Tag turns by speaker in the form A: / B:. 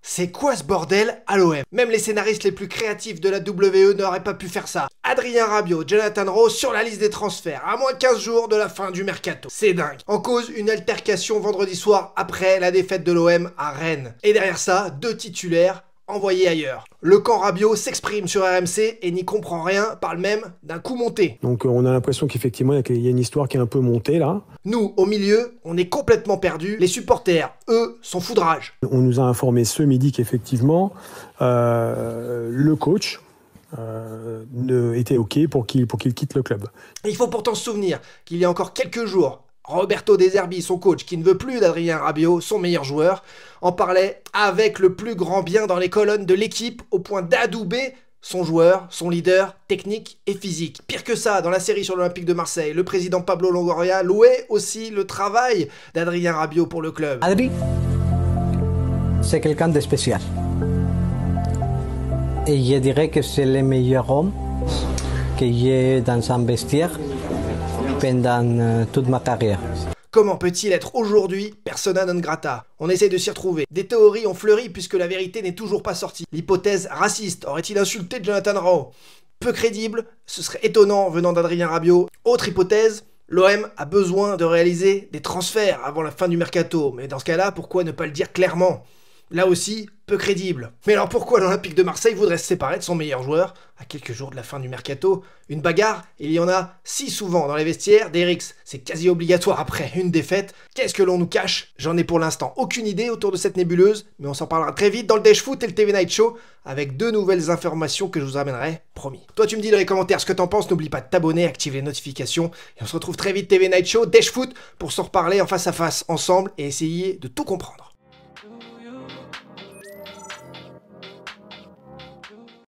A: C'est quoi ce bordel à l'OM? Même les scénaristes les plus créatifs de la WE n'auraient pas pu faire ça. Adrien Rabiot, Jonathan Rowe sur la liste des transferts, à moins de 15 jours de la fin du mercato. C'est dingue. En cause, une altercation vendredi soir après la défaite de l'OM à Rennes. Et derrière ça, 2 titulaires envoyés ailleurs. Le camp Rabiot s'exprime sur RMC et n'y comprend rien, parle même d'un coup monté.
B: Donc on a l'impression qu'effectivement il y a une histoire qui est un peu montée là.
A: Nous, au milieu, on est complètement perdus. Les supporters, eux, sont foudrage.
B: On nous a informé ce midi qu'effectivement le coach était OK pour qu'il quitte le club.
A: Il faut pourtant se souvenir qu'il y a encore quelques jours, Roberto De Zerbi, son coach, qui ne veut plus d'Adrien Rabiot, son meilleur joueur, en parlait avec le plus grand bien dans les colonnes de l'équipe, au point d'adouber son joueur, son leader technique et physique. Pire que ça, dans la série sur l'Olympique de Marseille, le président Pablo Longoria louait aussi le travail d'Adrien Rabiot pour le club.
C: Adri, c'est quelqu'un de spécial. Et je dirais que c'est le meilleur homme que j'ai dans un vestiaire pendant toute ma carrière.
A: Comment peut-il être aujourd'hui persona non grata? On essaie de s'y retrouver. Des théories ont fleuri puisque la vérité n'est toujours pas sortie. L'hypothèse raciste, aurait-il insulté Jonathan Rowe? Peu crédible, ce serait étonnant venant d'Adrien Rabiot. Autre hypothèse, l'OM a besoin de réaliser des transferts avant la fin du mercato. Mais dans ce cas-là, pourquoi ne pas le dire clairement? Là aussi, peu crédible. Mais alors pourquoi l'Olympique de Marseille voudrait se séparer de son meilleur joueur à quelques jours de la fin du mercato? Une bagarre, il y en a si souvent dans les vestiaires d'Erix. C'est quasi obligatoire après une défaite. Qu'est-ce que l'on nous cache? J'en ai pour l'instant aucune idée autour de cette nébuleuse, mais on s'en parlera très vite dans le Dash Foot et le TV Night Show avec 2 nouvelles informations que je vous amènerai, promis. Toi tu me dis dans les commentaires ce que t'en penses, n'oublie pas de t'abonner, activer les notifications, et on se retrouve très vite TV Night Show, Dash Foot, pour s'en reparler en face à face ensemble et essayer de tout comprendre.